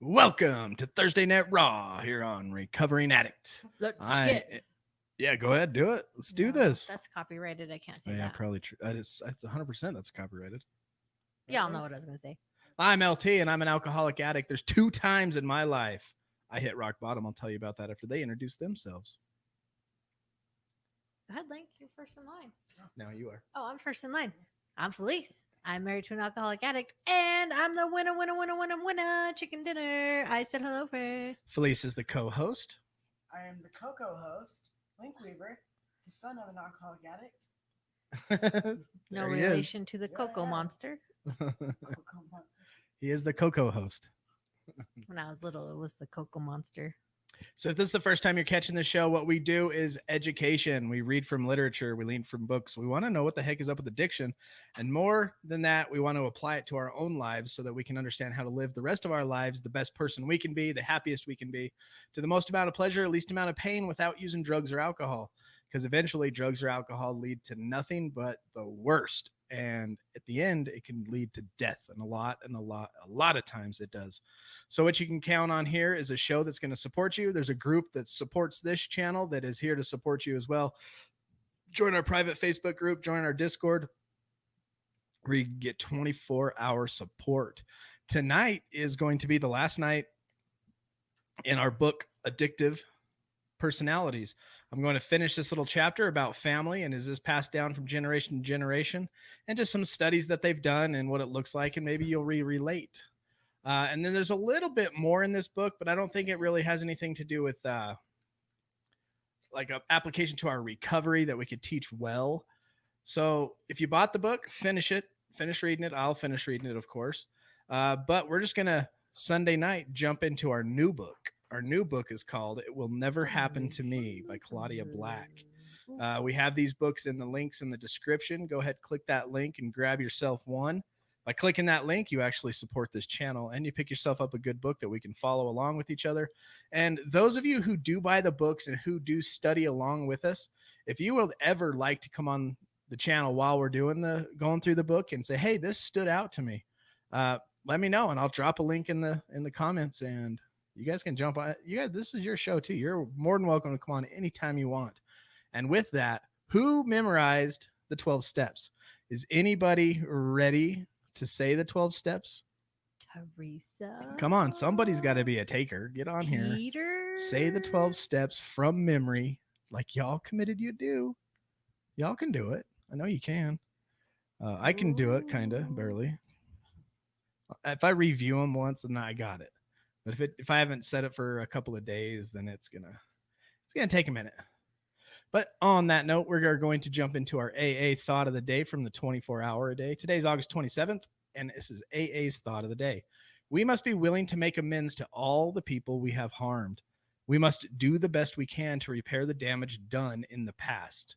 Welcome to Thursday Night Raw here on Recovering Addict. Let's get. Yeah, go ahead, do it. Let's do No, this. That's copyrighted. I can't say Yeah, that. probably true. That's 100%. That's copyrighted. Y'all know what I was going to say. I'm LT and I'm an alcoholic addict. There's 2 times in my life I hit rock bottom. I'll tell you about that after they introduce themselves. Go ahead, Link. You're first in line. Now you are. Oh, I'm first in line. I'm Felice. I'm married to an alcoholic addict, and I'm the winner. Chicken dinner. I said hello first. Felice is the co-host. I am the co-host, Link Weaver, the son of an alcoholic addict. No There he is. relation to the Cocoa Yeah. Monster. He is the Coco host. When I was little, it was the Cocoa Monster. So if this is the first time you're catching the show, what we do is education. We read from literature. We learn from books. We want to know what the heck is up with addiction. And more than that, we want to apply it to our own lives so that we can understand how to live the rest of our lives the best person we can be, the happiest we can be, to the most amount of pleasure, least amount of pain without using drugs or alcohol. Because eventually drugs or alcohol lead to nothing but the worst. And at the end, it can lead to death. And a lot of times it does. So what you can count on here is a show that's going to support you. There's a group that supports this channel that is here to support you as well. Join our private Facebook group, join our Discord, where you get 24-hour support. Tonight is going to be the last night in our book, Addictive Personalities. I'm going to finish this little chapter about family and is this passed down from generation to generation, and just some studies that they've done and what it looks like, and maybe you'll relate. And then there's a little bit more in this book, but I don't think it really has anything to do with like an application to our recovery that we could teach well. So if you bought the book, finish reading it. I'll finish reading it, of course. But we're just going to Sunday night jump into our new book. Our new book is called It Will Never Happen to Me by Claudia Black. We have these books in the links in the description. Go ahead, click that link and grab yourself one. By clicking that link, you actually support this channel and you pick yourself up a good book that we can follow along with each other. And those of you who do buy the books and who do study along with us, if you would ever like to come on the channel while we're going through the book and say, hey, this stood out to me, let me know and I'll drop a link in the comments and you guys can jump on. You guys, this is your show too. You're more than welcome to come on anytime you want. And with that, who memorized the 12 steps? Is anybody ready to say the 12 steps? Teresa. Come on, somebody's got to be a taker. Get on here. Peter. Say the 12 steps from memory, like y'all committed you do. Y'all can do it. I know you can. I can do it, kind of, barely. If I review them once, then I got it. But if I haven't said it for a couple of days, then it's gonna take a minute. But on that note, we're going to jump into our AA thought of the day from the 24-hour a day. Today's August 27th, and this is AA's thought of the day. We must be willing to make amends to all the people we have harmed. We must do the best we can to repair the damage done in the past.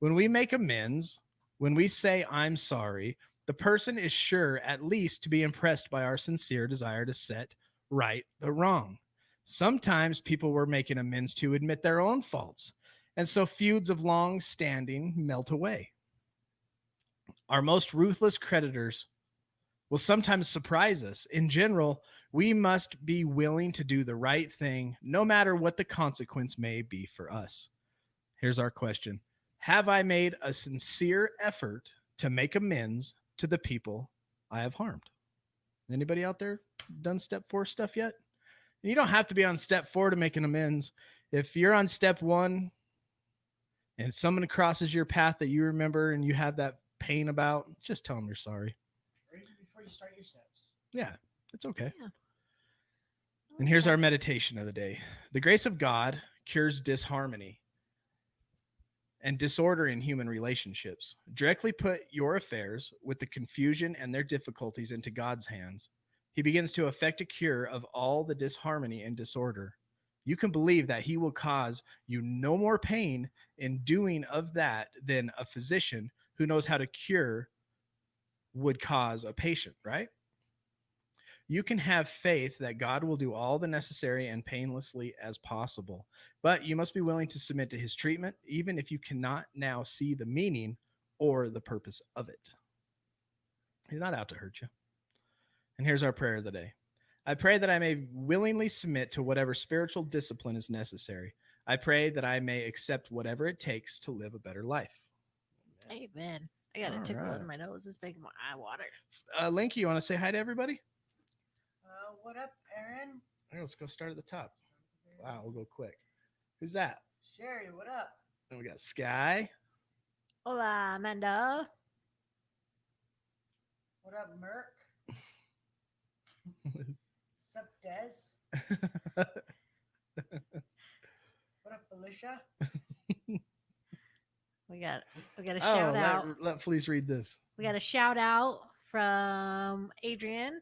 When we make amends, when we say I'm sorry, the person is sure at least to be impressed by our sincere desire to set right the wrong. Sometimes people we're making amends to admit their own faults, and so feuds of long standing melt away. Our most ruthless creditors will sometimes surprise us. In general, we must be willing to do the right thing, no matter what the consequence may be for us. Here's our question. Have I made a sincere effort to make amends to the people I have harmed? Anybody out there done step 4 stuff yet? And you don't have to be on step 4 to make an amends. If you're on step 1 and someone crosses your path that you remember and you have that pain about, just tell them you're sorry. Right before you start your steps. Yeah, it's okay. Yeah. And here's our meditation of the day. The grace of God cures disharmony and disorder in human relationships. Directly put your affairs with the confusion and their difficulties into God's hands. He begins to effect a cure of all the disharmony and disorder. You can believe that he will cause you no more pain in doing of that than a physician who knows how to cure would cause a patient, right? You can have faith that God will do all the necessary and painlessly as possible, but you must be willing to submit to his treatment, even if you cannot now see the meaning or the purpose of it. He's not out to hurt you. And here's our prayer of the day. I pray that I may willingly submit to whatever spiritual discipline is necessary. I pray that I may accept whatever it takes to live a better life. Amen. I got a All tickle right. in my nose. It's making my eye water. Linky, you want to say hi to everybody? What up, Aaron? All right, let's go start at the top. Wow, we'll go quick. Who's that? Sherry, what up? Then we got Sky. Hola, Amanda. What up, Merc? Sup, Des? What up, Felicia? We got a shout out. Let Felice read this. We got a shout out from Adrian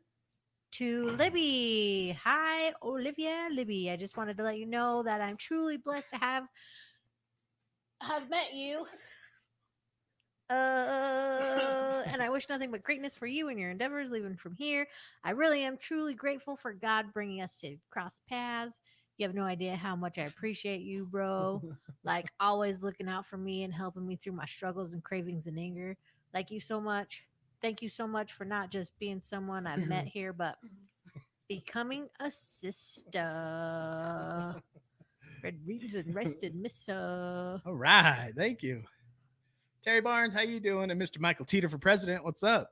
to Libby. Hi, Olivia, Libby. I just wanted to let you know that I'm truly blessed to have met you. And I wish nothing but greatness for you and your endeavors leaving from here. I really am truly grateful for God bringing us to cross paths. You have no idea how much I appreciate you, bro. Like always looking out for me and helping me through my struggles and cravings and anger. Like you so much. Thank you so much for not just being someone I've met here, but becoming a sister. Red reads and rested, Missa. All right, thank you. Terry Barnes, how you doing? And Mr. Michael Teeter for president, what's up?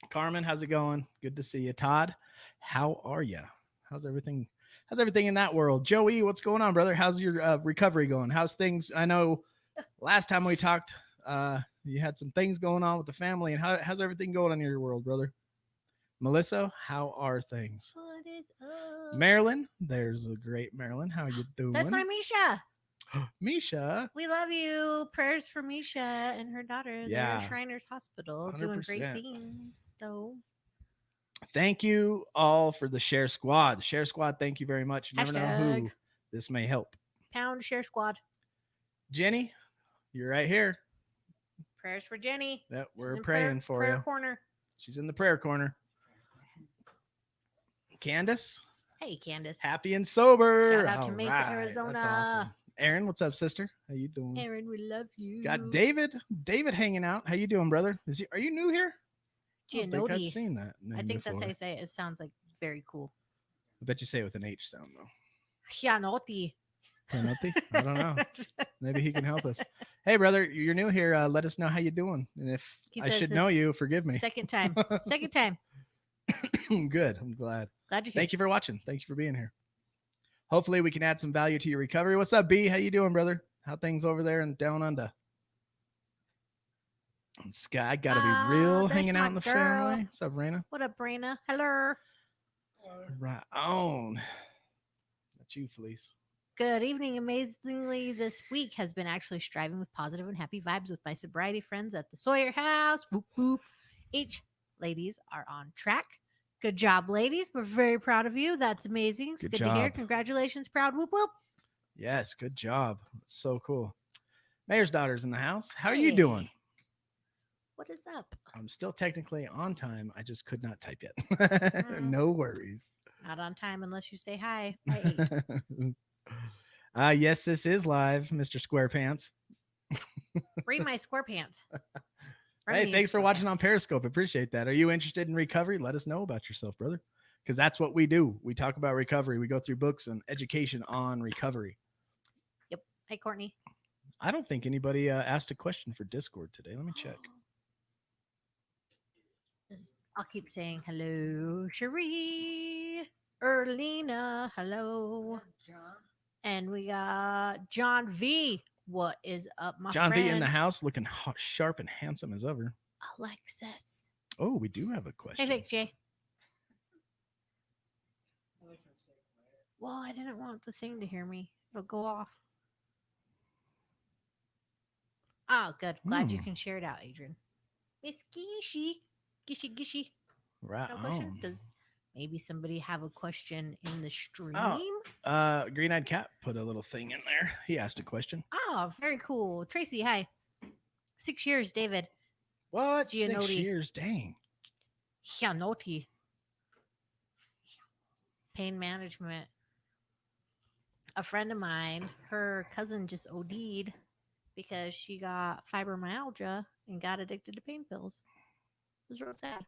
Carmen, how's it going? Good to see you. Todd, how are you? How's everything? How's everything in that world? Joey, what's going on, brother? How's your recovery going? How's things? I know last time we talked, you had some things going on with the family, and how's everything going in your world, brother? Melissa, how are things? What is up? Marilyn, there's a great Marilyn. How you doing? That's my Misha. Misha. We love you. Prayers for Misha and her daughter. They're Yeah. at Shriners Hospital doing great 100%. things. So Thank you all for the Share Squad. The Share Squad, thank you very much. You never know who Hashtag. this may help. pound share squad. Jenny, you're right here. Prayers for Jenny. Yep, we're She's in praying for prayer you. corner. She's in the prayer corner. Candace, Hey, Candace. happy and sober. Shout out to All Mesa, right, Arizona. That's awesome. Aaron, what's up, sister? How you doing? Aaron, we love you. Got David. David hanging out. How you doing, brother? Are you new here? I don't think I've Gianotti. seen that name I think that's before. how you say it. It sounds like very cool. I bet you say it with an H sound though. Gianotti. Gianotti? I don't know. Maybe he can help us. Hey, brother, you're new here. Let us know how you doing, and if He I says should his know you, forgive me. Second time. Second time. Good. I'm glad. Glad you're here. Thank you for watching. Thank you for being here. Hopefully, we can add some value to your recovery. What's up, B? How you doing, brother? How things over there and down under? And Sky, gotta be real there's hanging my out in the girl. family. What's up, Raina? What up, Brina? Hello. Right on. That's you, Felice. Good evening. Amazingly, this week has been actually striving with positive and happy vibes with my sobriety friends at the Sawyer House. Boop, boop. Each ladies are on track. Good job, ladies. We're very proud of you. That's amazing. It's Good good to hear. job. Congratulations. Proud. Whoop, whoop. Yes, good job. That's so cool. Mayor's daughter's in the house. How are you Hey. doing? What is up? I'm still technically on time. I just could not type yet. Mm. No worries. Not on time unless you say hi. I ate. Yes, this is live, Mr. SquarePants. Read my square pants. Hey, Remy thanks for watching on SquarePants. Periscope. Appreciate that. Are you interested in recovery? Let us know about yourself, brother. Because that's what we do. We talk about recovery. We go through books and education on recovery. Yep. Hey, Courtney. I don't think anybody asked a question for Discord today. Let me check. I'll keep saying hello, Cherie, Erlina, hello. John. And we got John V. What is up, my John friend? V in the house, looking sharp and handsome as ever. Alexis. Oh, we do have a question. Hey, Vic J. Well, I didn't want the thing to hear me. It'll go off. Oh, good. Glad you can share it out, Adrian. Miss Gishy. Gishy, Gishy. Right No question? on. Does maybe somebody have a question in the stream? Green Eyed Cat put a little thing in there. He asked a question. Oh, very cool. Tracy, hi. 6 years, David. What? 6 Gianotti. years? Dang. Gianotti. Pain management. A friend of mine, her cousin just OD'd because she got fibromyalgia and got addicted to pain pills. It was real sad.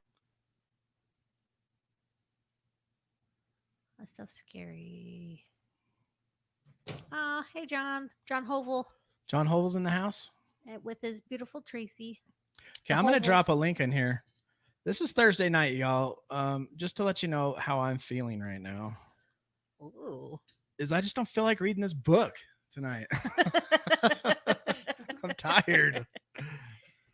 That stuff's scary. Hey, John. John Hovel John Hovel's in the house. with his beautiful Tracy. Okay, The I'm going to Hovels. drop a link in here. This is Thursday night, y'all. Just to let you know how I'm feeling right now Ooh. is I just don't feel like reading this book tonight. I'm tired.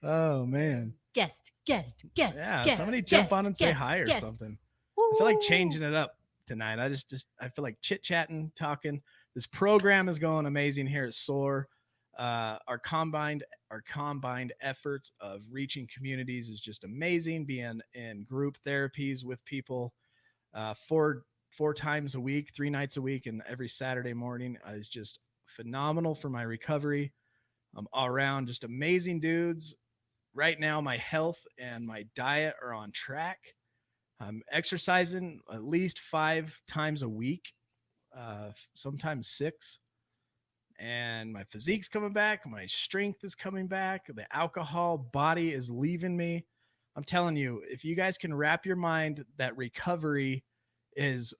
Oh man. Guest. Yeah, guest, somebody jump guest, on and say guest, hi or guest. something. I feel like Woo. changing it up tonight. I feel like chit-chatting, talking. This program is going amazing here at SOAR. Our combined efforts of reaching communities is just amazing. Being in group therapies with people four times a week, 3 nights a week, and every Saturday morning is just phenomenal for my recovery. I'm all around just amazing dudes. Right now, my health and my diet are on track. I'm exercising at least 5 times a week, sometimes 6. And my physique's coming back. My strength is coming back. The alcohol body is leaving me. I'm telling you, if you guys can wrap your mind that recovery is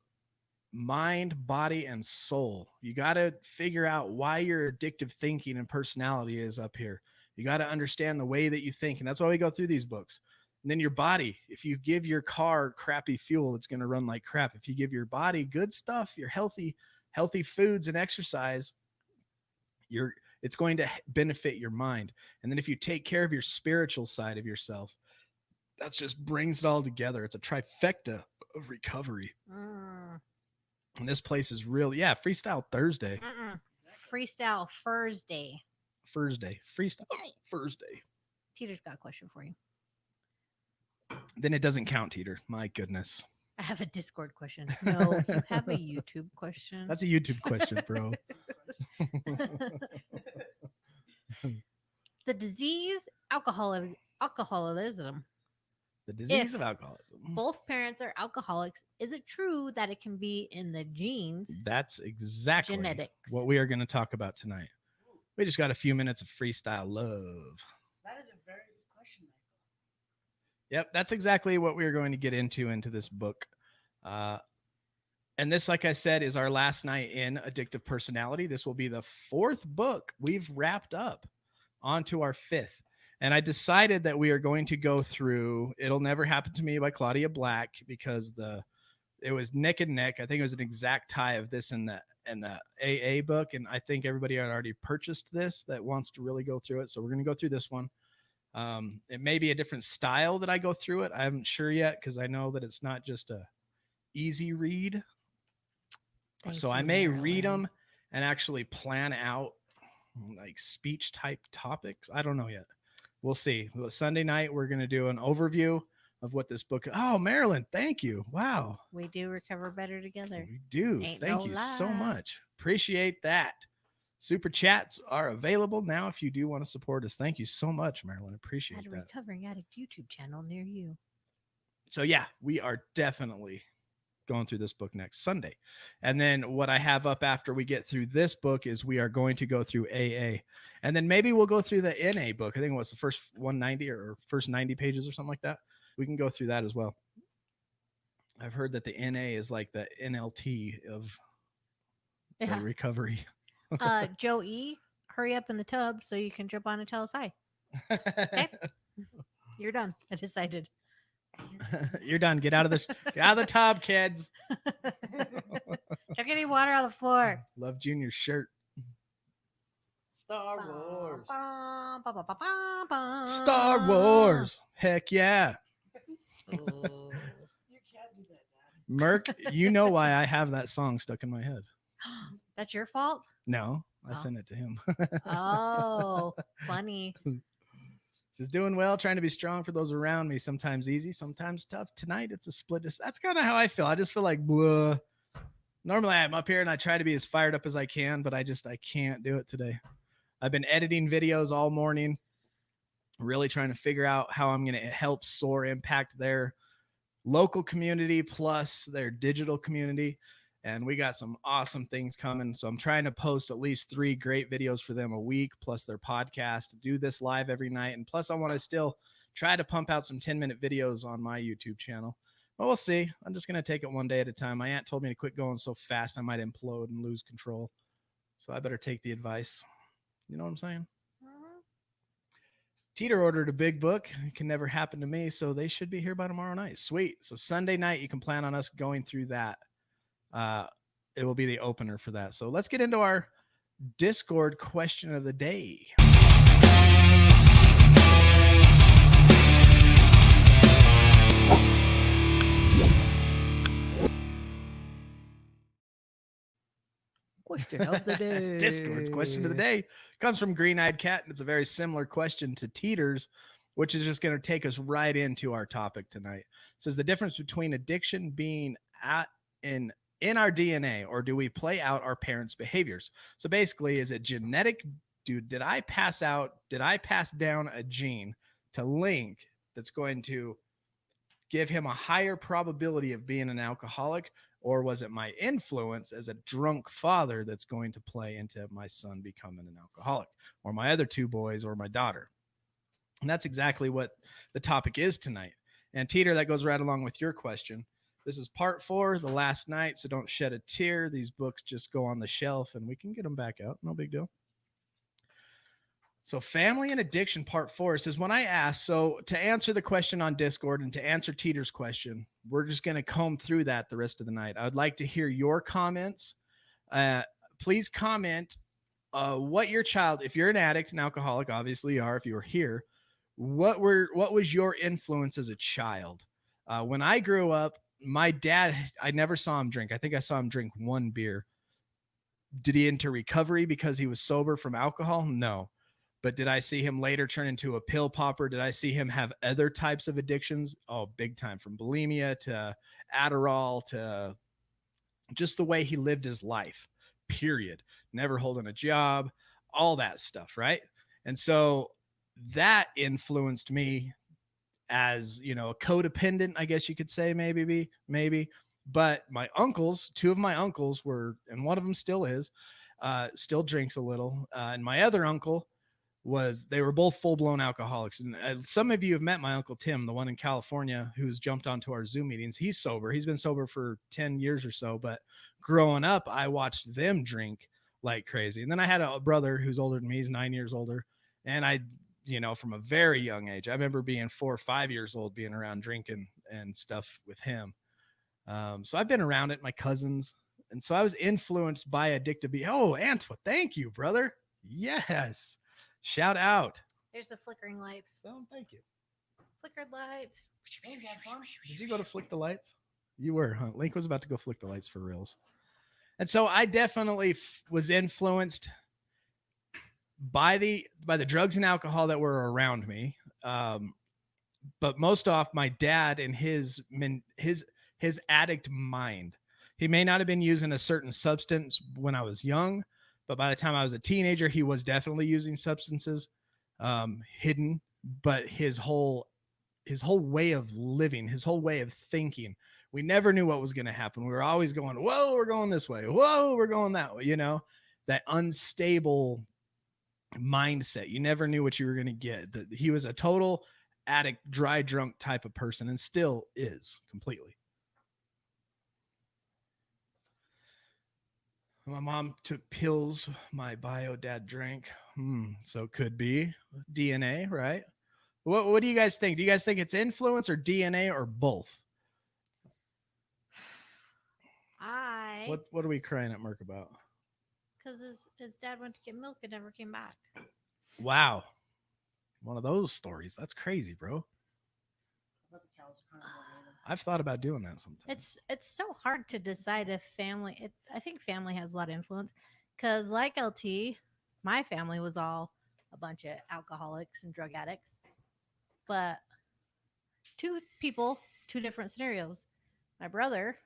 mind, body, and soul, you got to figure out why your addictive thinking and personality is up here. You got to understand the way that you think. And that's why we go through these books. And then your body, if you give your car crappy fuel, it's going to run like crap. If you give your body good stuff, your healthy foods and exercise, it's going to benefit your mind. And then if you take care of your spiritual side of yourself, that just brings it all together. It's a trifecta of recovery. And this place is real. Yeah, Freestyle Thursday. Freestyle Thursday. Freestyle Thursday. Teeter's got a question for you. Then it doesn't count, Teeter. My goodness. I have a Discord question. No, you have a YouTube question. That's a YouTube question, bro. The disease, alcoholism. The disease If of alcoholism. Both parents are alcoholics. Is it true that it can be in the genes? That's exactly Genetics. what we are going to talk about tonight. We just got a few minutes of freestyle love. That is a very good question, Michael. Yep, that's exactly what we're going to get into this book. And this, like I said, is our last night in Addictive Personality. This will be the 4th book we've wrapped up onto our 5th. And I decided that we are going to go through It'll Never Happen to Me by Claudia Black, because it was neck and neck. I think it was an exact tie of this and the AA book. And I think everybody had already purchased this that wants to really go through it. So we're going to go through this one. It may be a different style that I go through it. I'm not sure yet, because I know that it's not just a easy read. So I may read them and actually plan out like speech type topics. I don't know yet. We'll see. Sunday night, we're going to do an overview of what this book. Oh, Marilyn, thank you. Wow. We do recover better together. We do. Ain't Thank no you lie. so much. Appreciate that. Super chats are available now if you do want to support us. Thank you so much, Marilyn. Appreciate At a that. recovering addict YouTube channel near you. So yeah, we are definitely going through this book next Sunday. And then what I have up after we get through this book is we are going to go through AA. And then maybe we'll go through the NA book. I think it was the first 190 or first 90 pages or something like that. We can go through that as well. I've heard that the NA is like the NLT of the recovery. Joe E., hurry up in the tub so you can jump on and tell us hi. Okay? You're done. I decided. You're done. Get out of the tub, kids. Don't get any water on the floor. Love Junior's shirt. Star Wars. Star Wars. Heck yeah. You can't do that, Dad. Merc, you know why I have that song stuck in my head. That's your fault? No, I Oh. sent it to him. Oh, funny. Says doing well, trying to be strong for those around me. Sometimes easy, sometimes tough. Tonight it's a split. That's kind of how I feel. I just feel like blah. Normally I'm up here and I try to be as fired up as I can, but I can't do it today. I've been editing videos all morning, really trying to figure out how I'm going to help SOAR impact their local community plus their digital community. And we got some awesome things coming. So I'm trying to post at least 3 great videos for them a week, plus their podcast, do this live every night. And plus I want to still try to pump out some 10-minute videos on my YouTube channel. Well, we'll see. I'm just going to take it one day at a time. My aunt told me to quit going so fast I might implode and lose control. So I better take the advice. You know what I'm saying? Mhm. Teeter ordered a big book. It can never happen to me, so they should be here by tomorrow night. Sweet. So Sunday night, you can plan on us going through that. Uh, it will be the opener for that. So let's get into our Discord question of the day. Question of the day. Discord's question of the day comes from Green Eyed Cat, and it's a very similar question to Teeter's, which is just going to take us right into our topic tonight. It says the difference between addiction being in our DNA, or do we play out our parents' behaviors? So basically, is it genetic? Did I pass down a gene to Link that's going to give him a higher probability of being an alcoholic? Or was it my influence as a drunk father that's going to play into my son becoming an alcoholic, or my other two boys, or my daughter? And that's exactly what the topic is tonight. And Teeter, that goes right along with your question. This is part 4, the last night, so don't shed a tear. These books just go on the shelf and we can get them back out. No big deal. So family and addiction part 4 says, when I asked, so to answer the question on Discord and to answer Teeter's question, we're just going to comb through that the rest of the night. I would like to hear your comments. Please comment what your child, if you're an addict, an alcoholic, obviously you are, if you were here, what was your influence as a child? When I grew up, my dad, I never saw him drink. I think I saw him drink one beer. Did he enter recovery because he was sober from alcohol? No. But did I see him later turn into a pill popper? Did I see him have other types of addictions? Oh, big time, from bulimia to Adderall to just the way he lived his life, period. Never holding a job, all that stuff, right? And so that influenced me as, you know, a codependent, I guess you could say, maybe. But my uncles, 2 of my uncles were, and one of them still is, still drinks a little. And my other uncle they were both full-blown alcoholics. And some of you have met my Uncle Tim, the one in California who's jumped onto our Zoom meetings. He's sober. He's been sober for 10 years or so. But growing up, I watched them drink like crazy. And then I had a brother who's older than me. He's 9 years older. And I, you know, from a very young age, I remember being 4 or 5 years old, being around drinking and stuff with him. So I've been around it, my cousins. And so I was influenced by addictive behavior. Oh, Antwa, thank you, brother. Yes. Shout out. There's the flickering lights. So thank you. Flickered lights. Did you go to flick the lights? You were, huh? Link was about to go flick the lights for reals. And so I definitely was influenced by the drugs and alcohol that were around me. But most off my dad and his addict mind. He may not have been using a certain substance when I was young, but by the time I was a teenager, he was definitely using substances, hidden. But his whole way of living, his whole way of thinking, we never knew what was going to happen. We were always going, whoa, we're going this way. Whoa, we're going that way. You know, that unstable mindset. You never knew what you were going to get. He was a total addict, dry drunk type of person, and still is completely. My mom took pills. My bio dad drank. So it could be DNA, right? What do you guys think? Do you guys think it's influence or DNA or both? What are we crying at Merc about? Because his dad went to get milk and never came back. Wow. One of those stories. That's crazy, bro. I've thought about doing that sometimes. It's so hard to decide if family. I think family has a lot of influence because, like LT, my family was all a bunch of alcoholics and drug addicts. But 2 people, 2 different scenarios. My brother,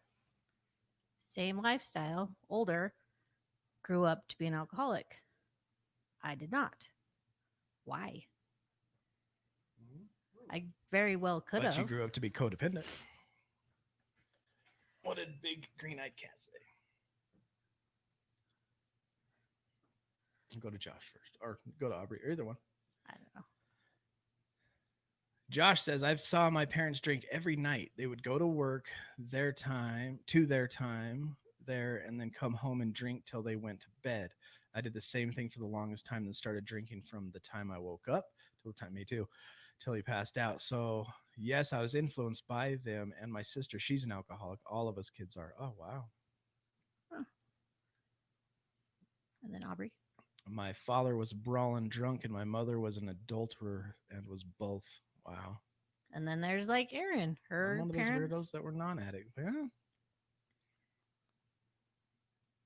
same lifestyle, older, grew up to be an alcoholic. I did not. Why? I very well could have. But you grew up to be codependent. What did Big Green Eyed Cat say? Go to Josh first, or go to Aubrey, or either one. I don't know. Josh says, I've saw my parents drink every night. They would go to work, their time there, and then come home and drink till they went to bed. I did the same thing for the longest time, then started drinking from the time I woke up till the time, me too, till he passed out. So, yes, I was influenced by them and my sister. She's an alcoholic. All of us kids are. Oh, wow. Huh. And then Aubrey. My father was brawling drunk, and my mother was an adulterer and was both. Wow. And then there's like Erin. I'm Her one of those parents. weirdos that were non-addict. Yeah.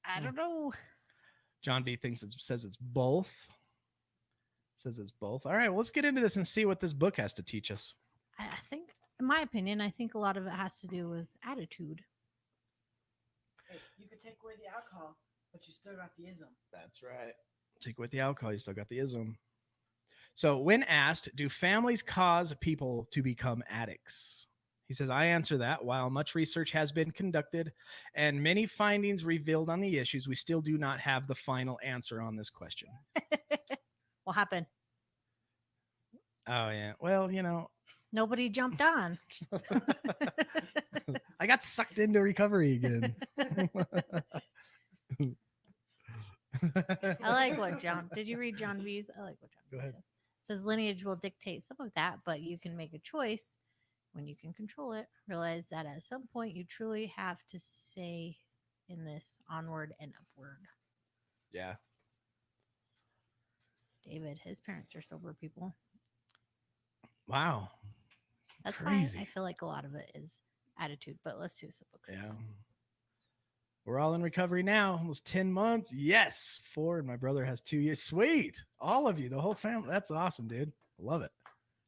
I don't know. John V says it's both. Says it's both. All right, well, let's get into this and see what this book has to teach us. I think, in my opinion, I think a lot of it has to do with attitude. Hey, you could take away the alcohol, but you still got the ism. That's right. Take away the alcohol, you still got the ism. So, when asked, do families cause people to become addicts? He says, I answer that. While much research has been conducted and many findings revealed on the issues, we still do not have the final answer on this question. What happened? Oh, yeah. Well, Nobody jumped on. I got sucked into recovery again. I like what John. Did you read John V's? I like what John Go V ahead. said. It says lineage will dictate some of that, but you can make a choice when you can control it. Realize that at some point you truly have to say in this onward and upward. Yeah. David, his parents are sober people. Wow. That's Crazy. why I feel like a lot of it is attitude. But let's do some books. Yeah. We're all in recovery now. Almost 10 months. Yes. 4. And my brother has 2 years. Sweet. All of you, the whole family. That's awesome, dude. Love it.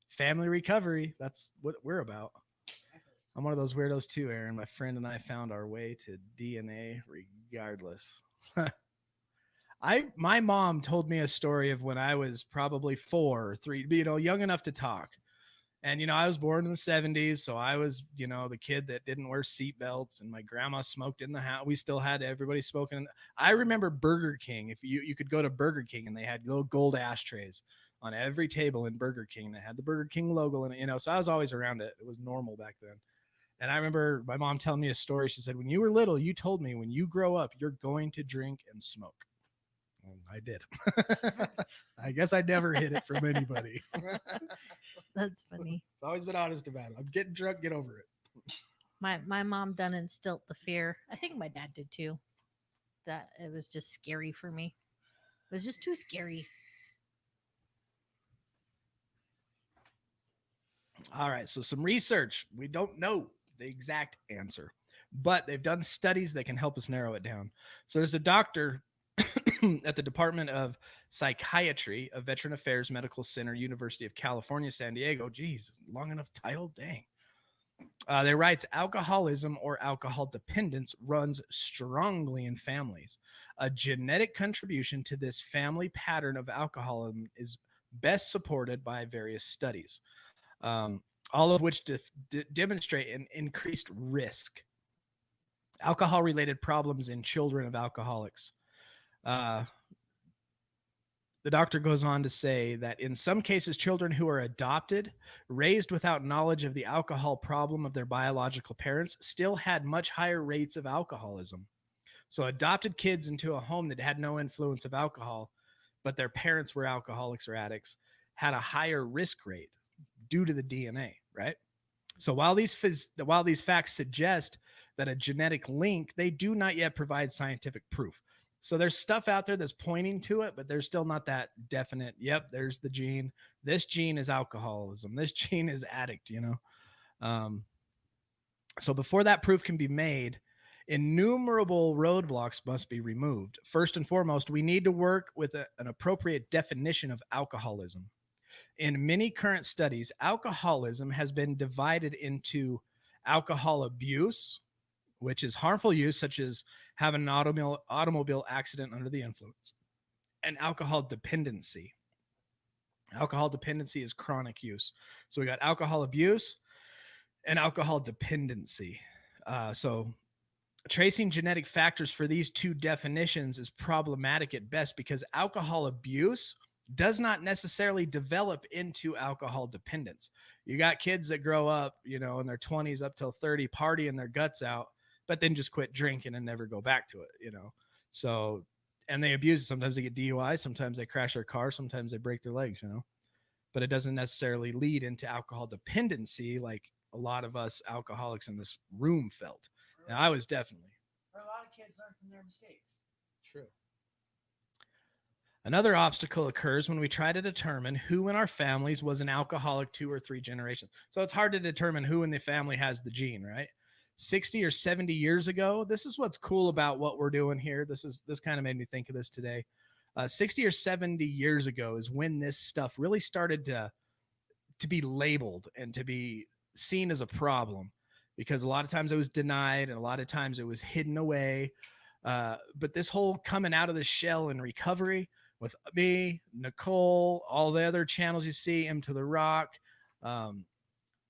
Family recovery. That's what we're about. I'm one of those weirdos too, Aaron. My friend and I found our way to DNA regardless. My mom told me a story of when I was probably 4 or 3, young enough to talk. And, I was born in the 70s. So I was, the kid that didn't wear seatbelts, and my grandma smoked in the house. We still had everybody smoking. I remember Burger King. If you could go to Burger King, and they had little gold ashtrays on every table in Burger King that had the Burger King logo in it, so I was always around it. It was normal back then. And I remember my mom telling me a story. She said, when you were little, you told me when you grow up, you're going to drink and smoke. And I did. I guess I never hid it from anybody. That's funny. I've always been honest about it. I'm getting drunk, get over it. My mom done instilled the fear. I think my dad did too. That it was just scary for me. It was just too scary. All right. So some research. We don't know the exact answer, but they've done studies that can help us narrow it down. So there's a doctor at the Department of Psychiatry of Veteran Affairs Medical Center, University of California, San Diego. Geez, long enough title. Dang. They writes, alcoholism or alcohol dependence runs strongly in families. A genetic contribution to this family pattern of alcoholism is best supported by various studies, all of which demonstrate an increased risk. Alcohol-related problems in children of alcoholics. The doctor goes on to say that in some cases, children who are adopted, raised without knowledge of the alcohol problem of their biological parents, still had much higher rates of alcoholism. So adopted kids into a home that had no influence of alcohol, but their parents were alcoholics or addicts, had a higher risk rate due to the DNA, right? So while these facts suggest that a genetic link, they do not yet provide scientific proof. So there's stuff out there that's pointing to it, but there's still not that definite. Yep, there's the gene. This gene is alcoholism. This gene is addict, So before that proof can be made, innumerable roadblocks must be removed. First and foremost, we need to work with an appropriate definition of alcoholism. In many current studies, alcoholism has been divided into alcohol abuse, which is harmful use, such as having an automobile accident under the influence, and alcohol dependency. Alcohol dependency is chronic use. So we got alcohol abuse and alcohol dependency. So tracing genetic factors for these two definitions is problematic at best because alcohol abuse does not necessarily develop into alcohol dependence. You got kids that grow up, in their 20s up till 30, partying their guts out, but then just quit drinking and never go back to it. So, and they abuse it. Sometimes they get DUI, sometimes they crash their car, sometimes they break their legs. But it doesn't necessarily lead into alcohol dependency like a lot of us alcoholics in this room felt. And I was definitely. A lot of kids learn from their mistakes. True. Another obstacle occurs when we try to determine who in our families was an alcoholic 2 or 3 generations. So it's hard to determine who in the family has the gene, right? 60 or 70 years ago, this is what's cool about what we're doing here. This kind of made me think of this today. 60 or 70 years ago is when this stuff really started to be labeled and to be seen as a problem, because a lot of times it was denied and a lot of times it was hidden away. But this whole coming out of the shell and recovery with me, Nicole, all the other channels you see, to the Rock,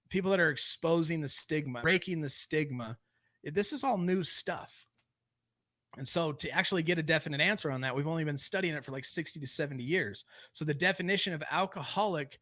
people that are exposing the stigma, breaking the stigma, this is all new stuff. And so to actually get a definite answer on that, we've only been studying it for like 60 to 70 years. So the definition of alcoholic,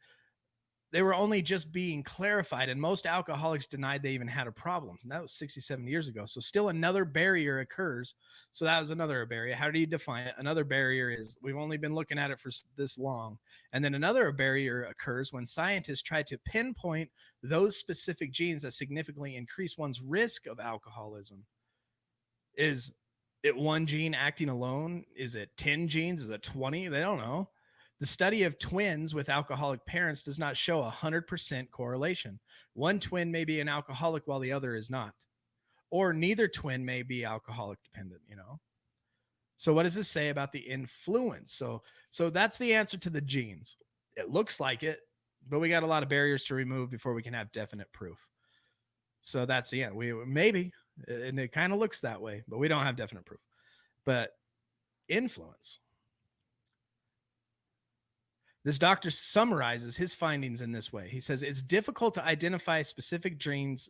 they were only just being clarified, and most alcoholics denied they even had a problem. And that was 60, 70 years ago. So still another barrier occurs. So that was another barrier. How do you define it? Another barrier is we've only been looking at it for this long. And then another barrier occurs when scientists try to pinpoint those specific genes that significantly increase one's risk of alcoholism. Is it one gene acting alone? Is it 10 genes? Is it 20? They don't know. The study of twins with alcoholic parents does not show 100% correlation. One twin may be an alcoholic while the other is not. Or neither twin may be alcoholic dependent, So what does this say about the influence? So that's the answer to the genes. It looks like it, but we got a lot of barriers to remove before we can have definite proof. So that's the end. Maybe, and it kind of looks that way, but we don't have definite proof. But influence. This doctor summarizes his findings in this way. He says, it's difficult to identify specific genes.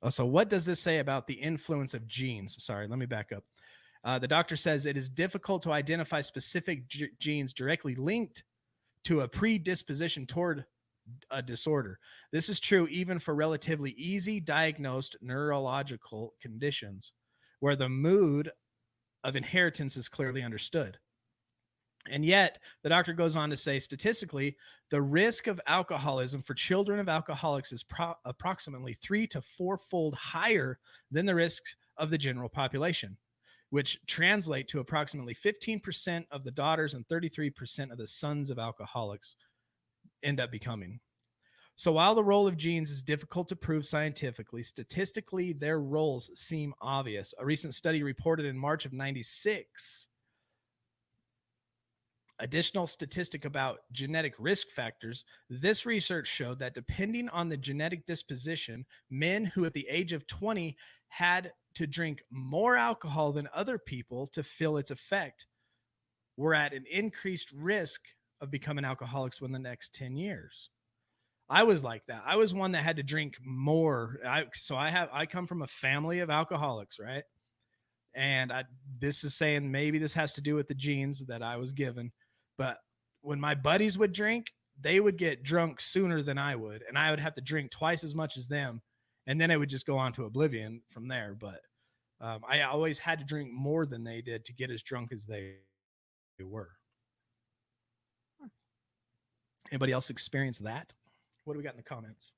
Oh, so what does this say about the influence of genes? Sorry, let me back up. The doctor says it is difficult to identify specific genes directly linked to a predisposition toward a disorder. This is true even for relatively easy diagnosed neurological conditions where the mood of inheritance is clearly understood. And yet, the doctor goes on to say, statistically, the risk of alcoholism for children of alcoholics is approximately 3 to 4-fold higher than the risks of the general population, which translate to approximately 15% of the daughters and 33% of the sons of alcoholics end up becoming. So while the role of genes is difficult to prove scientifically, statistically, their roles seem obvious. A recent study reported in March of 96 additional statistic about genetic risk factors. This research showed that depending on the genetic disposition, men who at the age of 20 had to drink more alcohol than other people to feel its effect were at an increased risk of becoming alcoholics within the next 10 years. I was like that. I was one that had to drink more. I come from a family of alcoholics, right? And this is saying maybe this has to do with the genes that I was given. But when my buddies would drink, they would get drunk sooner than I would. And I would have to drink twice as much as them. And then it would just go on to oblivion from there. But I always had to drink more than they did to get as drunk as they were. Anybody else experience that? What do we got in the comments?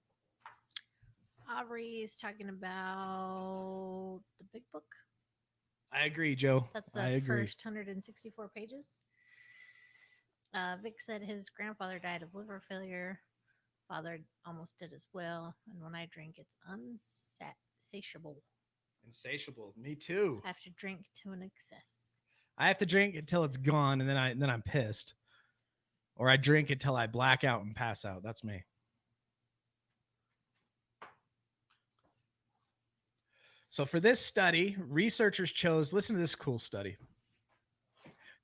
Aubrey's talking about the big book. I agree, Joe. That's I the agree. first 164 pages. Vic said his grandfather died of liver failure. Father almost did as well. And when I drink, it's insatiable. Insatiable. Me too. I have to drink to an excess. I have to drink until it's gone, and then I'm pissed. Or I drink until I black out and pass out. That's me. So for this study, researchers chose, listen to this cool study.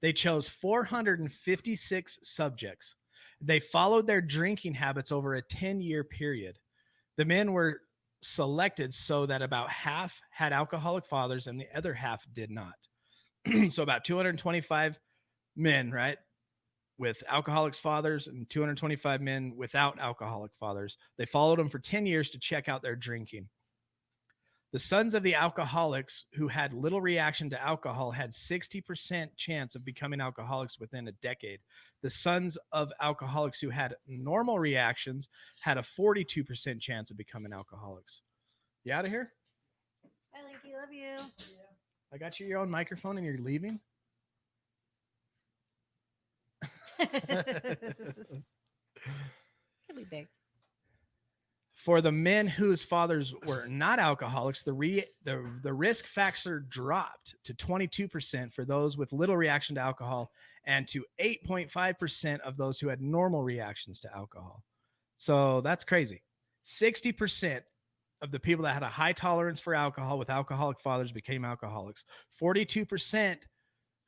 They chose 456 subjects. They followed their drinking habits over a 10-year period. The men were selected so that about half had alcoholic fathers and the other half did not. So about 225 men, right? with alcoholics' fathers and 225 men without alcoholic fathers. They followed them for 10 years to check out their drinking. The sons of the alcoholics who had little reaction to alcohol had 60% chance of becoming alcoholics within a decade. The sons of alcoholics who had normal reactions had a 42% chance of becoming alcoholics. You out of here? I think you love you. I got you your own microphone and you're leaving? Could be big. For the men whose fathers were not alcoholics, the risk factor dropped to 22% for those with little reaction to alcohol and to 8.5% of those who had normal reactions to alcohol. So that's crazy. 60% of the people that had a high tolerance for alcohol with alcoholic fathers became alcoholics. 42%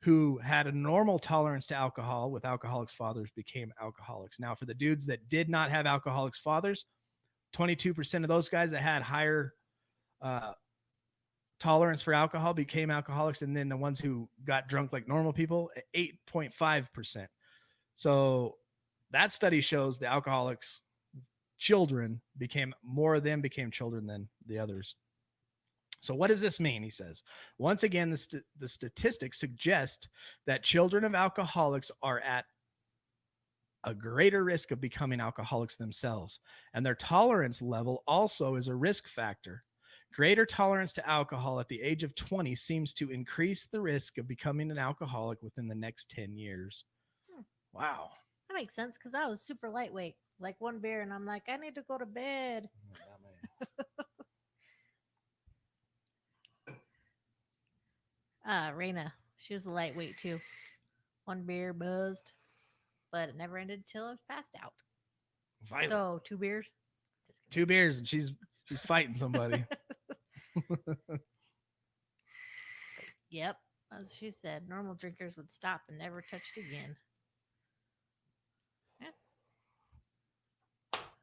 who had a normal tolerance to alcohol with alcoholics fathers became alcoholics. Now, for the dudes that did not have alcoholics fathers, 22% of those guys that had higher tolerance for alcohol became alcoholics. And then the ones who got drunk like normal people, 8.5%. So that study shows the alcoholics children more of them became children than the others. So what does this mean? He says, once again, the statistics suggest that children of alcoholics are at a greater risk of becoming alcoholics themselves, and their tolerance level also is a risk factor. Greater tolerance to alcohol at the age of 20 seems to increase the risk of becoming an alcoholic within the next 10 years. Wow. That makes sense because I was super lightweight, like one beer, and I'm like, I need to go to bed. Raina, she was a lightweight too. One beer, buzzed, but it never ended until I was passed out. Violent. So 2 beers. Just 2 beers, and she's fighting somebody. Yep, as she said, normal drinkers would stop and never touch it again. Yeah.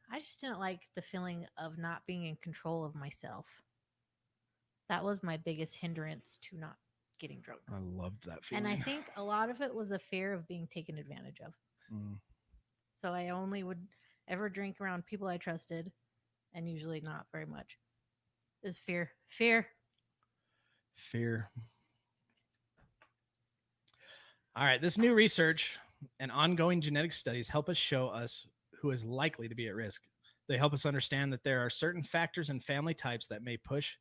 I just didn't like the feeling of not being in control of myself. That was my biggest hindrance to not getting drunk. I loved that feeling. And I think a lot of it was a fear of being taken advantage of. So I only would ever drink around people I trusted, and usually not very much. Is fear. All right, this new research and ongoing genetic studies help us show us who is likely to be at risk. They help us understand that there are certain factors and family types that may push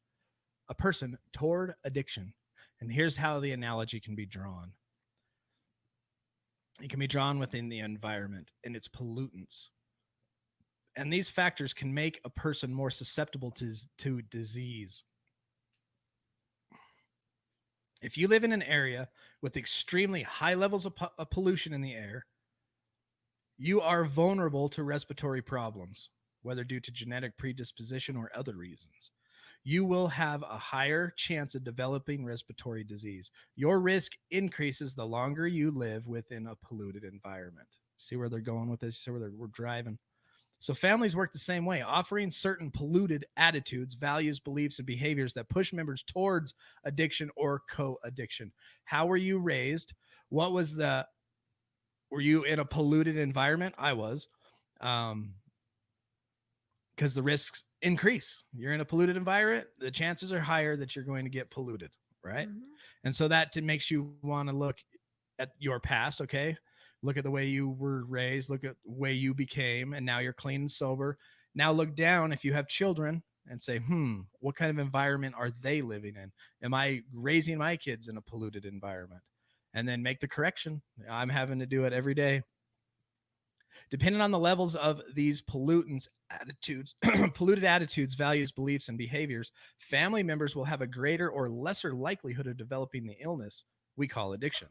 a person toward addiction. And here's how the analogy can be drawn. It can be drawn within the environment and its pollutants. And these factors can make a person more susceptible to disease. If you live in an area with extremely high levels of pollution in the air, you are vulnerable to respiratory problems, whether due to genetic predisposition or other reasons. You will have a higher chance of developing respiratory disease. Your risk increases the longer you live within a polluted environment. See where they're going with this? See where we're driving? So families work the same way, offering certain polluted attitudes, values, beliefs, and behaviors that push members towards addiction or co-addiction. How were you raised? Were you in a polluted environment? I was. Because the risks increase. You're in a polluted environment, the chances are higher that you're going to get polluted, right? Mm-hmm. And so that makes you want to look at your past, okay? Look at the way you were raised, look at the way you became, and now you're clean and sober. Now look down if you have children and say, what kind of environment are they living in? Am I raising my kids in a polluted environment? And then make the correction. I'm having to do it every day. Depending on the levels of these polluted attitudes, values, beliefs, and behaviors, family members will have a greater or lesser likelihood of developing the illness we call addiction.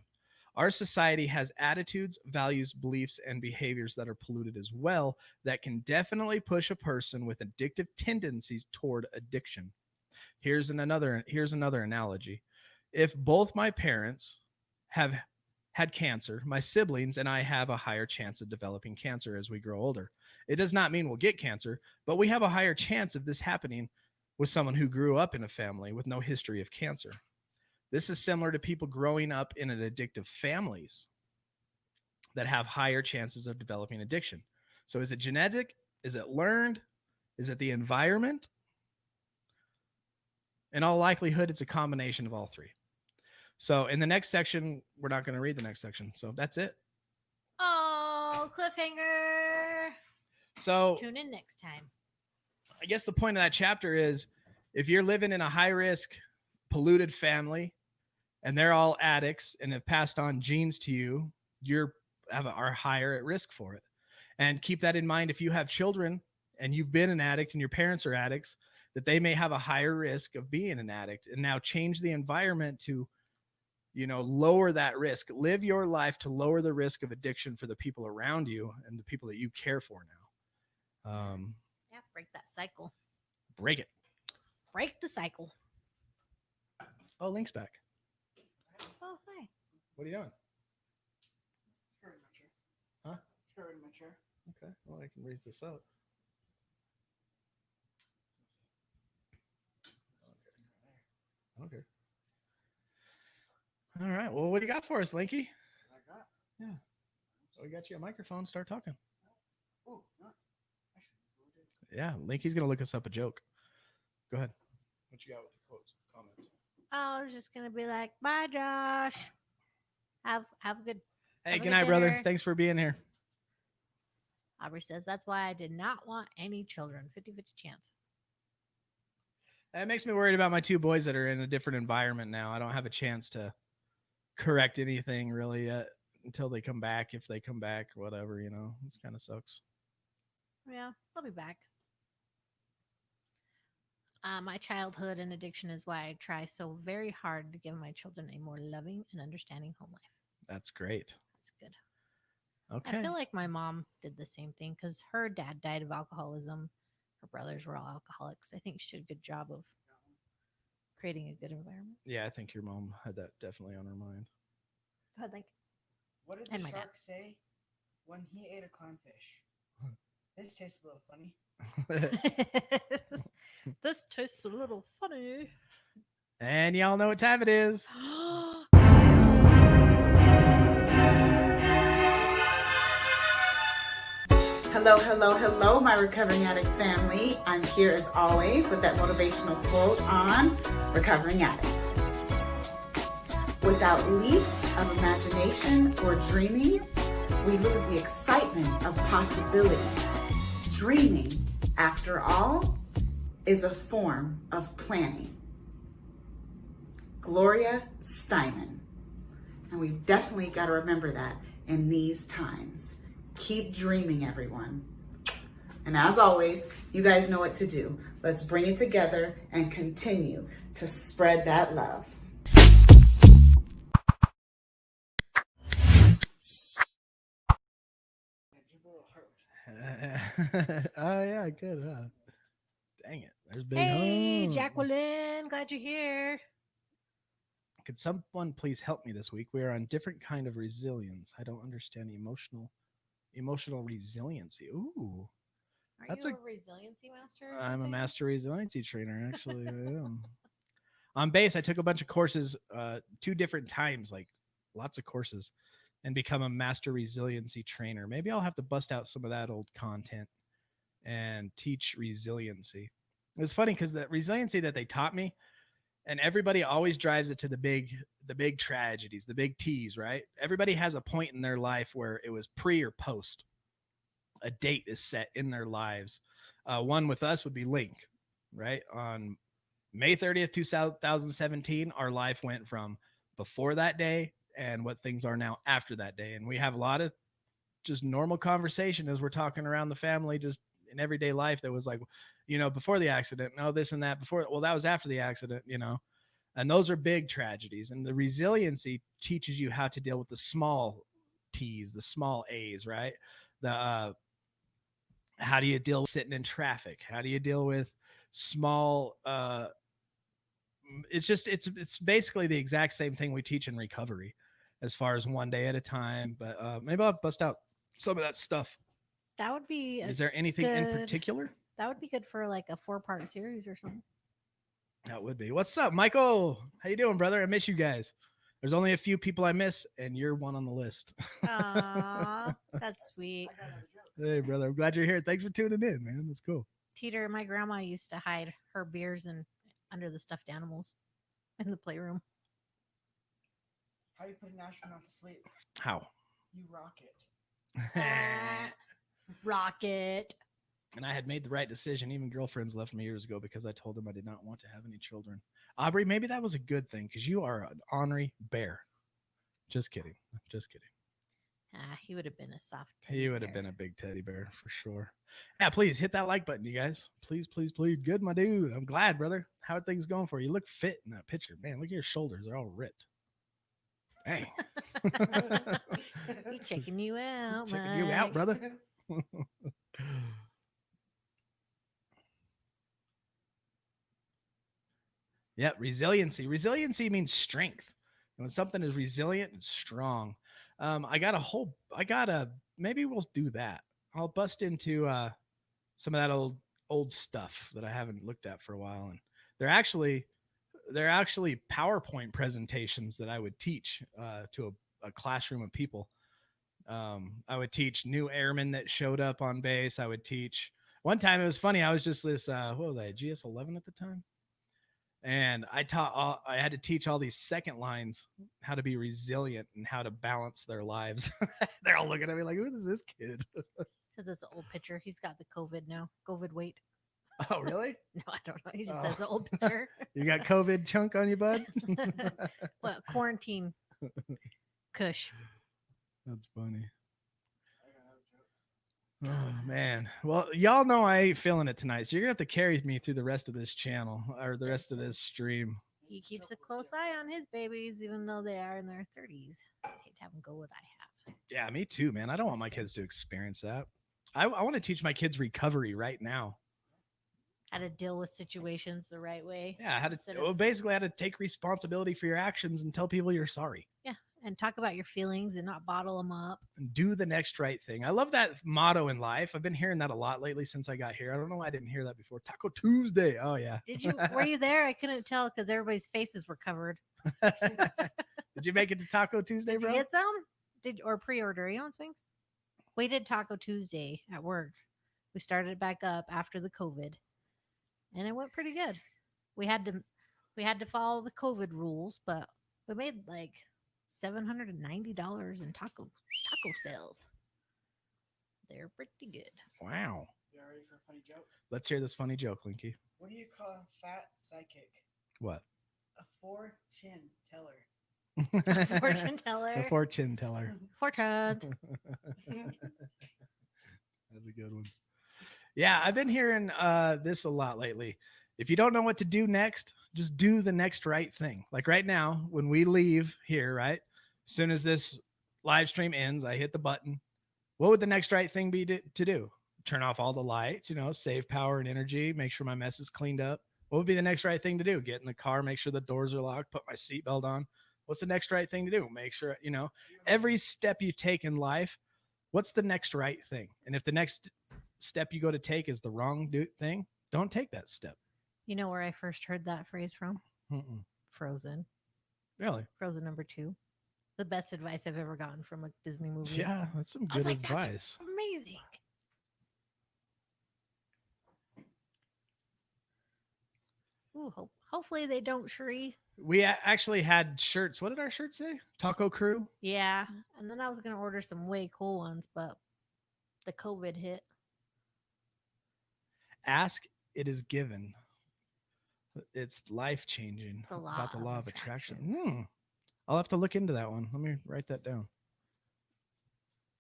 Our society has attitudes, values, beliefs, and behaviors that are polluted as well that can definitely push a person with addictive tendencies toward addiction. Here's another analogy. If both my parents have had cancer, my siblings and I have a higher chance of developing cancer as we grow older. It does not mean we'll get cancer, but we have a higher chance of this happening with someone who grew up in a family with no history of cancer. This is similar to people growing up in an addictive families. that have higher chances of developing addiction. So is it genetic? Is it learned? Is it the environment? In all likelihood, it's a combination of all three. So in the next section, we're not going to read the next section. So that's it. Oh, cliffhanger. So Tune in next time. I guess the point of that chapter is if you're living in a high risk, polluted family and they're all addicts and have passed on genes to you, are higher at risk for it. And keep that in mind if you have children and you've been an addict and your parents are addicts, that they may have a higher risk of being an addict. And now change the environment to, lower that risk. Live your life to lower the risk of addiction for the people around you and the people that you care for now. Yeah, break that cycle. Break it. Break the cycle. Oh, Link's back. Oh, hi. What are you doing? Screwing my chair. Huh? Screwing my chair. Okay. Well, I can raise this up. Okay. All right. Well, what do you got for us, Linky? I got. Yeah. We got you a microphone. Start talking. Oh, not. Yeah, Linky's gonna look us up a joke. Go ahead. What you got with the quotes, comments? I was just gonna be like, bye, Josh. Have a good. Hey, Have a good good night, brother. dinner. Thanks for being here. Aubrey says that's why I did not want any children. 50-50 chance. That makes me worried about my two boys that are in a different environment now. I don't have a chance to correct anything really yet until they come back. If they come back, whatever, this kind of sucks. Yeah, they'll be back. My childhood and addiction is why I try so very hard to give my children a more loving and understanding home life. That's great. That's good. Okay. I feel like my mom did the same thing because her dad died of alcoholism. Her brothers were all alcoholics. I think she did a good job of creating a good environment. Yeah, I think your mom had that definitely on her mind. Go ahead, like. What did And the my dad. shark say when he ate a clownfish? This tastes a little funny. This tastes a little funny. And y'all know what time it is. Hello, hello, hello, my recovering addict family. I'm here as always with that motivational quote on Recovering Addicts. Without leaps of imagination or dreaming, we lose the excitement of possibility. Dreaming, after all, is a form of planning. Gloria Steinem. And we've definitely got to remember that in these times. Keep dreaming, everyone. And as always, you guys know what to do. Let's bring it together and continue to spread that love. Oh, yeah, good. Dang it. There's big. Hey, home. Jacqueline, glad you're here. Could someone please help me this week? We are on different kind of resilience. I don't understand emotional resiliency. Ooh. Are That's you a- a resiliency master? or I'm a something? master resiliency trainer, actually. I am. On base, I took a bunch of courses, 2 different times, like lots of courses, and become a master resiliency trainer. Maybe I'll have to bust out some of that old content and teach resiliency. It's funny because the resiliency that they taught me, and everybody always drives it to the big tragedies, the big T's, right? Everybody has a point in their life where it was pre or post. A date is set in their lives. One with us would be Link, right? On May 30th, 2017, our life went from before that day and what things are now after that day. And we have a lot of just normal conversation as we're talking around the family, just in everyday life. That was like, before the accident, no, this and that before. Well, that was after the accident, and those are big tragedies. And the resiliency teaches you how to deal with the small T's, the small A's, right? How do you deal with sitting in traffic? How do you deal with small, it's basically the exact same thing we teach in recovery as far as one day at a time. But maybe I'll bust out some of that stuff. That would be. Is there anything in good- particular? That would be good for like a 4-part series or something. That would be. What's up, Michael? How you doing, brother? I miss you guys. There's only a few people I miss, and you're one on the list. Aw, that's sweet. I got another joke. Hey, brother, I'm glad you're here. Thanks for tuning in, man. That's cool. Teeter, my grandma used to hide her beers and under the stuffed animals in the playroom. How do you put an astronaut to sleep? How? You rock it. Rocket. And I had made the right decision. Even girlfriends left me years ago because I told them I did not want to have any children. Aubrey, maybe that was a good thing because you are an ornery bear. Just kidding. Just kidding. He would have been a soft. He would have been a big teddy bear for sure. Yeah, please hit that like button, you guys. Please, please, please. Good, my dude. I'm glad, brother. How are things going for you? You look fit in that picture. Man, look at your shoulders. They're all ripped. Dang. He checking you out, Checking you out, Mike. brother. Yeah, resiliency. Resiliency means strength. And when something is resilient and strong. Maybe we'll do that. I'll bust into some of that old stuff that I haven't looked at for a while. And they're actually PowerPoint presentations that I would teach to a classroom of people. I would teach new airmen that showed up on base. I would teach one time. It was funny. I was just this, what was I, GS-11 at the time? And I had to teach all these second lines how to be resilient and how to balance their lives. They're all looking at me like, who is this kid? So this old picture. He's got the COVID now. COVID weight. Oh, really? No, I don't know. He just Oh. says the old picture. You got COVID chunk on you, bud? Well, quarantine. Kush. That's funny. I got another joke. Oh, man. Well, y'all know I ain't feeling it tonight. So you're going to have to carry me through the rest of this channel or the rest of this stream. He keeps a close eye on his babies, even though they are in their 30s. I hate to have them go what I have. Yeah, me too, man. I don't want my kids to experience that. I want to teach my kids recovery right now. How to deal with situations the right way. Yeah, Instead of- basically how to take responsibility for your actions and tell people you're sorry. And talk about your feelings and not bottle them up. And do the next right thing. I love that motto in life. I've been hearing that a lot lately since I got here. I don't know why I didn't hear that before. Taco Tuesday. Oh yeah. Were you there? I couldn't tell because everybody's faces were covered. Did you make it to Taco Tuesday, Did you bro? get some? Or pre-order? You want wings? We did Taco Tuesday at work. We started it back up after the COVID, and it went pretty good. We had to follow the COVID rules, but we made like $790 in taco sales. They're pretty good. Wow. You ready for a funny joke? Let's hear this funny joke, Linky. What do you call a fat psychic? What? A fortune teller. Fortune teller. A fortune teller. Fortune. That's a good one. Yeah, I've been hearing this a lot lately. If you don't know what to do next, just do the next right thing. Like right now, when we leave here, right? As soon as this live stream ends, I hit the button. What would the next right thing be to do? Turn off all the lights, save power and energy, make sure my mess is cleaned up. What would be the next right thing to do? Get in the car, make sure the doors are locked, put my seatbelt on. What's the next right thing to do? Make sure, every step you take in life, what's the next right thing? And if the next step you go to take is the wrong thing, don't take that step. You know where I first heard that phrase from? Mm-mm. Frozen. Really? Frozen #2. The best advice I've ever gotten from a Disney movie. Yeah, that's some I was good like, that's advice. amazing. Ooh, hopefully they don't, Sheree. We actually had shirts. What did our shirt say? Taco Crew? Yeah. And then I was going to order some way cool ones, but the COVID hit. Ask, it is given. It's life changing. The law About the of law of attraction. I'll have to look into that one. Let me write that down.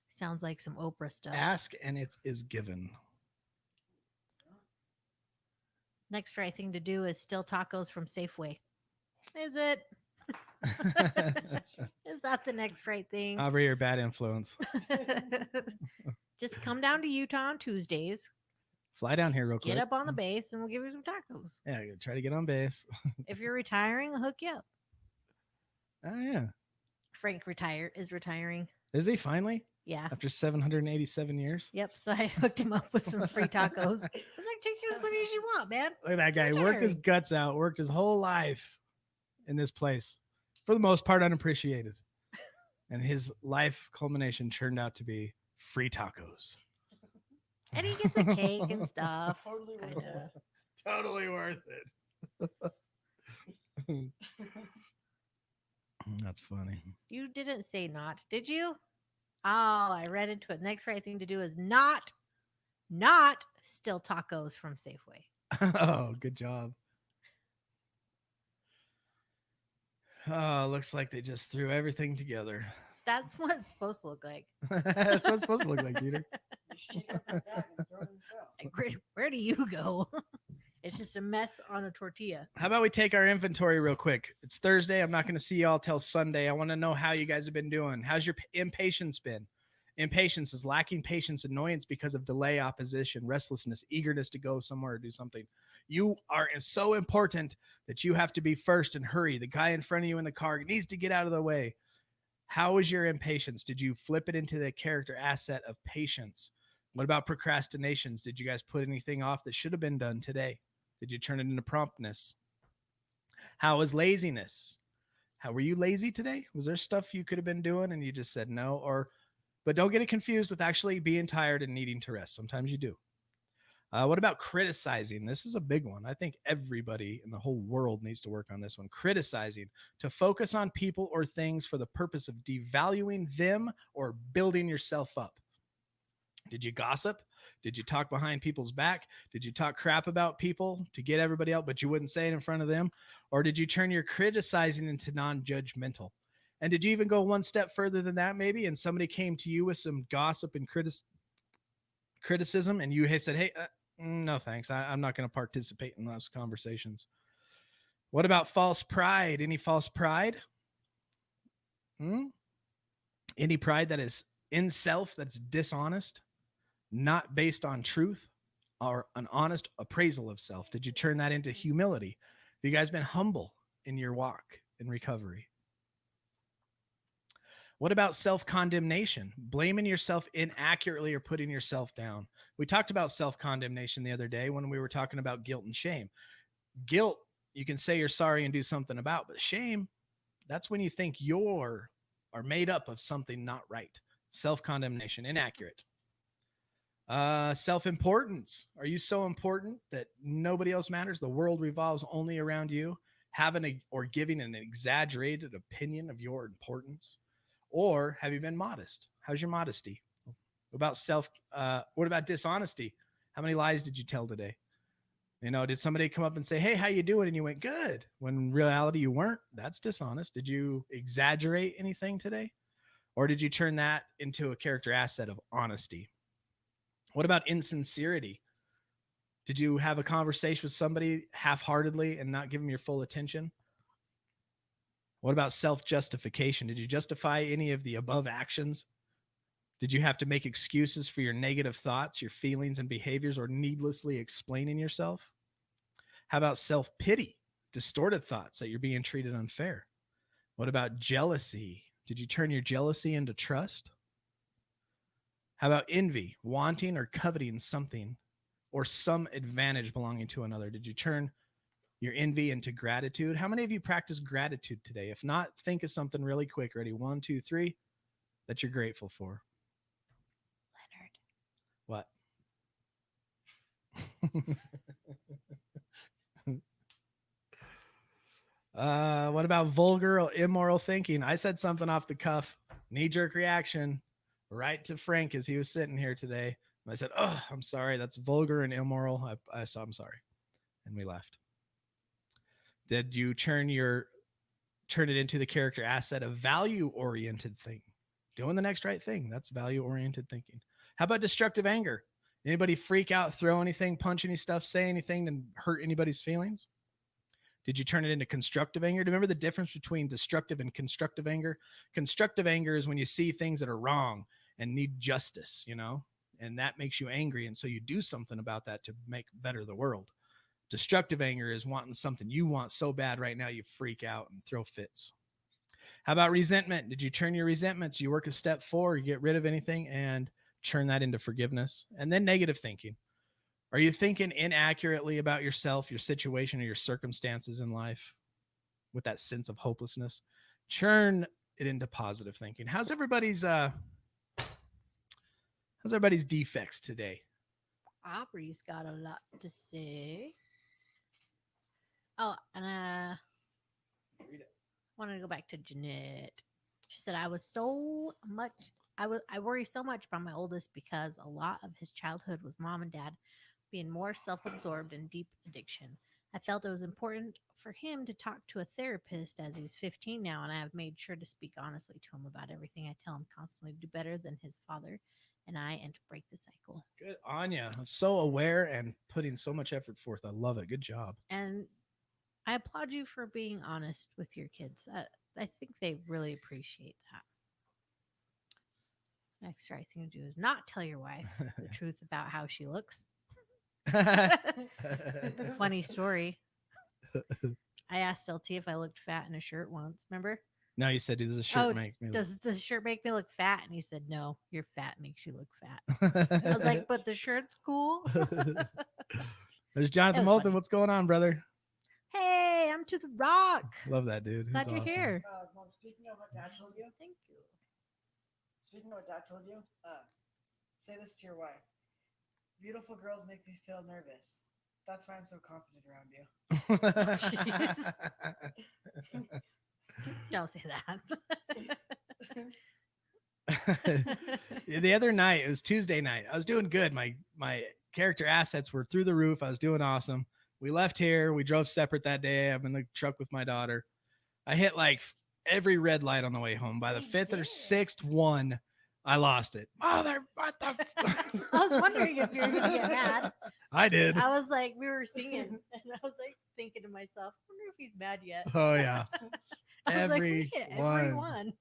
Sounds like some Oprah stuff. Ask and it is given. Next right thing to do is steal tacos from Safeway. Is it? Is that the next right thing? Aubrey, your bad influence. Just come down to Utah on Tuesdays. Fly down here real quick. Get up on the base and we'll give you some tacos. Yeah, try to get on base. If you're retiring, I'll hook you up. Oh yeah. Frank is retiring. Is he finally? Yeah. After 787 years? Yep. So I hooked him up with some free tacos. I was like, take as many as you want, man. Look at that guy. He worked his Retiring. guts out, worked his whole life in this place. for the most part unappreciated. And his life culmination turned out to be free tacos. And he gets a cake and stuff. Totally worth Kinda. it. Totally worth it. That's funny. You didn't say not, did you? Oh, I read into it. Next right thing to do is not steal tacos from Safeway. Oh, good job. Oh, looks like they just threw everything together. That's what it's supposed to look like. That's what it's supposed to look like, Peter. You shake up your bag and throw it in the cell. Like, where do you go? It's just a mess on a tortilla. How about we take our inventory real quick? It's Thursday. I'm not going to see y'all till Sunday. I want to know how you guys have been doing. How's your impatience been? Impatience is lacking patience, annoyance because of delay, opposition, restlessness, eagerness to go somewhere or do something. You are so important that you have to be first and hurry. The guy in front of you in the car needs to get out of the way. How is your impatience? Did you flip it into the character asset of patience? What about procrastinations? Did you guys put anything off that should have been done today? Did you turn it into promptness? How is laziness? How were you lazy today? Was there stuff you could have been doing and you just said no? But don't get it confused with actually being tired and needing to rest. Sometimes you do. What about criticizing? This is a big one. I think everybody in the whole world needs to work on this one. Criticizing, to focus on people or things for the purpose of devaluing them or building yourself up. Did you gossip? Did you talk behind people's back? Did you talk crap about people to get everybody out, but you wouldn't say it in front of them? Or did you turn your criticizing into non-judgmental? And did you even go one step further than that maybe? And somebody came to you with some gossip and criticism and you said, hey, no, thanks. I'm not going to participate in those conversations. What about false pride? Any false pride? Any pride that is in self, that's dishonest, not based on truth or an honest appraisal of self? Did you turn that into humility? Have you guys been humble in your walk in recovery? What about self-condemnation? Blaming yourself inaccurately or putting yourself down. We talked about self-condemnation the other day when we were talking about guilt and shame. Guilt, you can say you're sorry and do something about, but shame, that's when you think you're made up of something not right. Self-condemnation, inaccurate. Self-importance. Are you so important that nobody else matters? The world revolves only around you. Having or giving an exaggerated opinion of your importance. Or have you been modest? How's your modesty? What about dishonesty? How many lies did you tell today? Did somebody come up and say, hey, how you doing? And you went, good. When in reality you weren't. That's dishonest. Did you exaggerate anything today? Or did you turn that into a character asset of honesty? What about insincerity? Did you have a conversation with somebody half-heartedly and not give them your full attention? What about self-justification? Did you justify any of the above actions? Did you have to make excuses for your negative thoughts, your feelings and behaviors, or needlessly explaining yourself? How about self-pity? Distorted thoughts that you're being treated unfair. What about jealousy? Did you turn your jealousy into trust? How about envy? Wanting or coveting something or some advantage belonging to another. Did you turn your envy into gratitude? How many of you practice gratitude today? If not, think of something really quick. Ready? 1, 2, 3 that you're grateful for. Leonard. What? What about vulgar or immoral thinking? I said something off the cuff, knee-jerk reaction, right to Frank as he was sitting here today. And I said, oh, I'm sorry. That's vulgar and immoral. I'm sorry. And we left. Did you turn it into the character asset of value-oriented thinking? Doing the next right thing. That's value-oriented thinking. How about destructive anger? Anybody freak out, throw anything, punch any stuff, say anything, and hurt anybody's feelings? Did you turn it into constructive anger? Do you remember the difference between destructive and constructive anger? Constructive anger is when you see things that are wrong and need justice, and that makes you angry. And so you do something about that to make better the world. Destructive anger is wanting something you want so bad right now you freak out and throw fits. How about resentment? Did you turn your resentments? You work a step forward, you get rid of anything and turn that into forgiveness. And then negative thinking. Are you thinking inaccurately about yourself, your situation, or your circumstances in life with that sense of hopelessness? churn it into positive thinking. How's everybody's defects today? Aubrey's got a lot to say. Oh, and wanted to go back to Jeanette. She said, I worry so much about my oldest because a lot of his childhood was mom and dad being more self-absorbed and deep addiction. I felt it was important for him to talk to a therapist as he's 15 now, and I have made sure to speak honestly to him about everything. I tell him constantly to do better than his father and to break the cycle. Good on ya. So aware and putting so much effort forth. I love it. Good job. And I applaud you for being honest with your kids. I think they really appreciate that. Next right thing to do is not tell your wife the truth about how she looks. Funny story. I asked LT if I looked fat in a shirt once. Remember? No, you said, does the shirt make me does the shirt make me look fat? And he said, no, your fat makes you look fat. I was like, but the shirt's cool. There's Jonathan Moulton. What's going on, brother? Hey, I'm to the rock. Love that, dude. Glad you're here. Mom, speaking of what Dad told you. Thank you. Speaking of what Dad told you, say this to your wife. Beautiful girls make me feel nervous. That's why I'm so confident around you. Don't say that. The other night, it was Tuesday night. I was doing good. My character assets were through the roof. I was doing awesome. We left here. We drove separate that day. I'm in the truck with my daughter. I hit like every red light on the way home. By the fifth or sixth one, I lost it. Mother, what the? I was wondering if you were going to get mad. I did. I was like, we were singing, and I was like thinking to myself, I wonder if he's mad yet. Oh, yeah. I was like, we hit every one.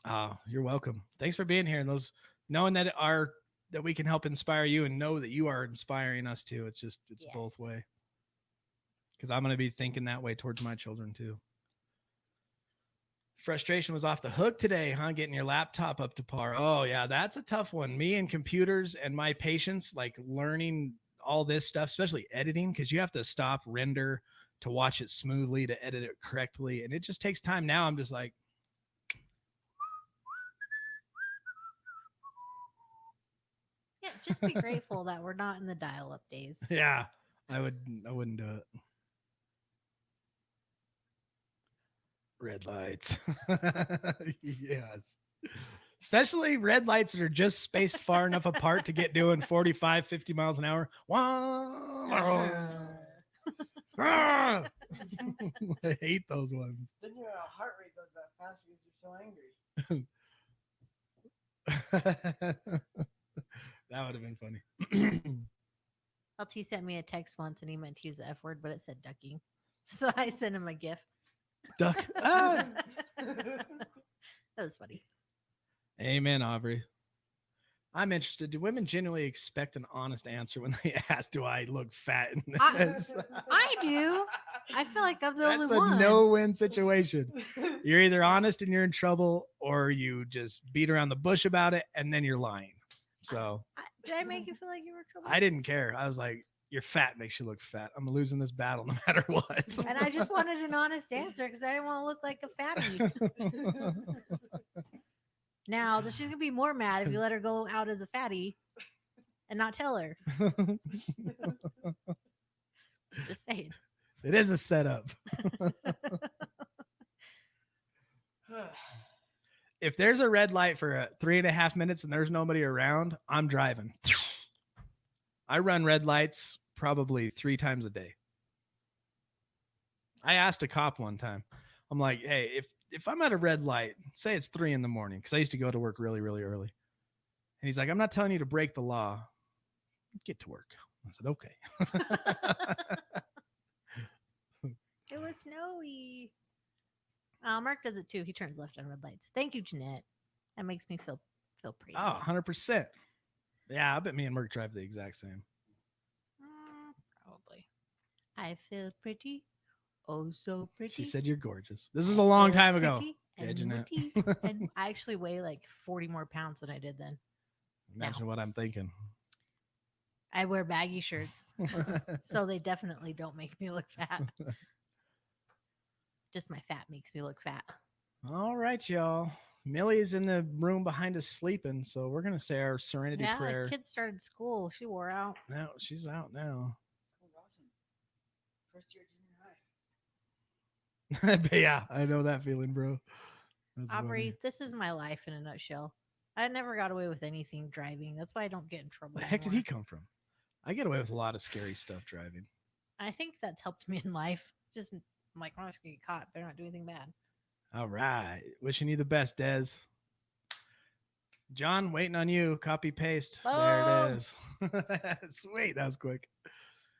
Oh, you're welcome. Thanks for being here. And knowing that that we can help inspire you and know that you are inspiring us too. It's both way. Because I'm going to be thinking that way towards my children too. Frustration was off the hook today, huh? Getting your laptop up to par. Oh yeah, that's a tough one. Me and computers and my patience, like learning all this stuff, especially editing, because you have to stop, render to watch it smoothly, to edit it correctly. And it just takes time. Now I'm just like, yeah, just be grateful that we're not in the dial-up days. Yeah, I wouldn't do it. Red lights. Yes. Especially red lights that are just spaced far enough apart to get doing 45, 50 miles an hour. I hate those ones. Then your heart rate goes that fast because you're so angry. That would have been funny. LT sent me a text once and he meant to use the F word, but it said ducking. So I sent him a GIF. Duck. Ah! That was funny. Amen, Aubrey. I'm interested. Do women genuinely expect an honest answer when they ask, do I look fat in this? I do. I feel like I'm the only That's one. a no-win situation. You're either honest and you're in trouble, or you just beat around the bush about it and then you're lying. So did I make you feel like you were in trouble? I didn't care. I was like, you're fat makes you look fat. I'm losing this battle no matter what. And I just wanted an honest answer because I didn't want to look like a fatty. Now, she's going to be more mad if you let her go out as a fatty and not tell her. Just saying. It is a setup. If there's a red light for 3.5 minutes and there's nobody around, I'm driving. I run red lights probably 3 times a day. I asked a cop one time. I'm like, hey, if I'm at a red light, say it's 3 a.m, because I used to go to work really, really early. And he's like, I'm not telling you to break the law. Get to work. I said, okay. It was snowy. Mark does it too. He turns left on red lights. Thank you, Jeanette. That makes me feel pretty. Oh, 100%. Yeah, I bet me and Mark drive the exact same. Probably. I feel pretty. Oh, so pretty. She said you're gorgeous. This was a long time ago. Yeah, Jeanette. And I actually weigh like 40 more pounds than I did then. Imagine what I'm thinking. I wear baggy shirts, so they definitely don't make me look fat. Just my fat makes me look fat. All right, y'all. Millie's in the room behind us sleeping, so we're gonna say our serenity Yeah, prayer. the kid started school. She wore out. No, she's out now. Oh, awesome. First year junior high. But yeah, I know that feeling, bro. That's Aubrey, this is my life in a nutshell. I never got away with anything driving. That's why I don't get in trouble. Where the heck did he anymore. come from? I get away with a lot of scary stuff driving. I think that's helped me in life. Just I'm like, I'm not gonna get caught. Better not do anything bad. All right. Wishing you the best, Des. John, waiting on you. Copy paste. There Boom. it is. Sweet. That was quick.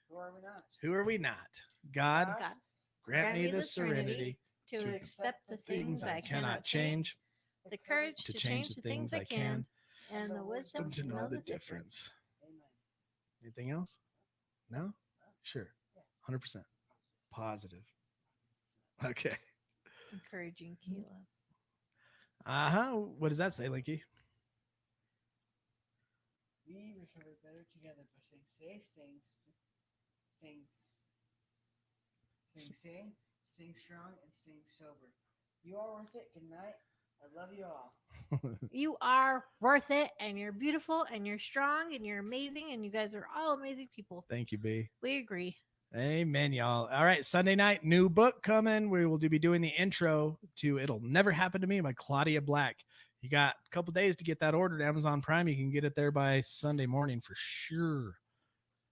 Who are we not? Who are we not? God, God, grant me the serenity to to accept the things I cannot change, the courage to change the things I can, and the wisdom to know the difference. Amen. Anything else? No? Sure. 100%. Positive. Okay. Encouraging Caleb. What does that say, Linky? We recover better together by staying safe, staying strong, and staying sober. You are worth it. Good night. I love you all. You are worth it, and you're beautiful, and you're strong, and you're amazing, and you guys are all amazing people. Thank you, B. We agree. Amen, y'all. All right, Sunday night, new book coming. We will be doing the intro to It'll Never Happen to Me by Claudia Black. You got a couple days to get that ordered. Amazon Prime, you can get it there by Sunday morning for sure.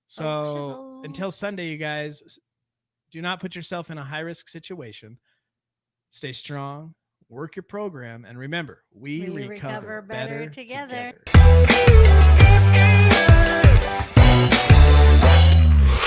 So shizzle. until Sunday, you guys, do not put yourself in a high-risk situation. Stay strong, work your program, and remember, we recover better together.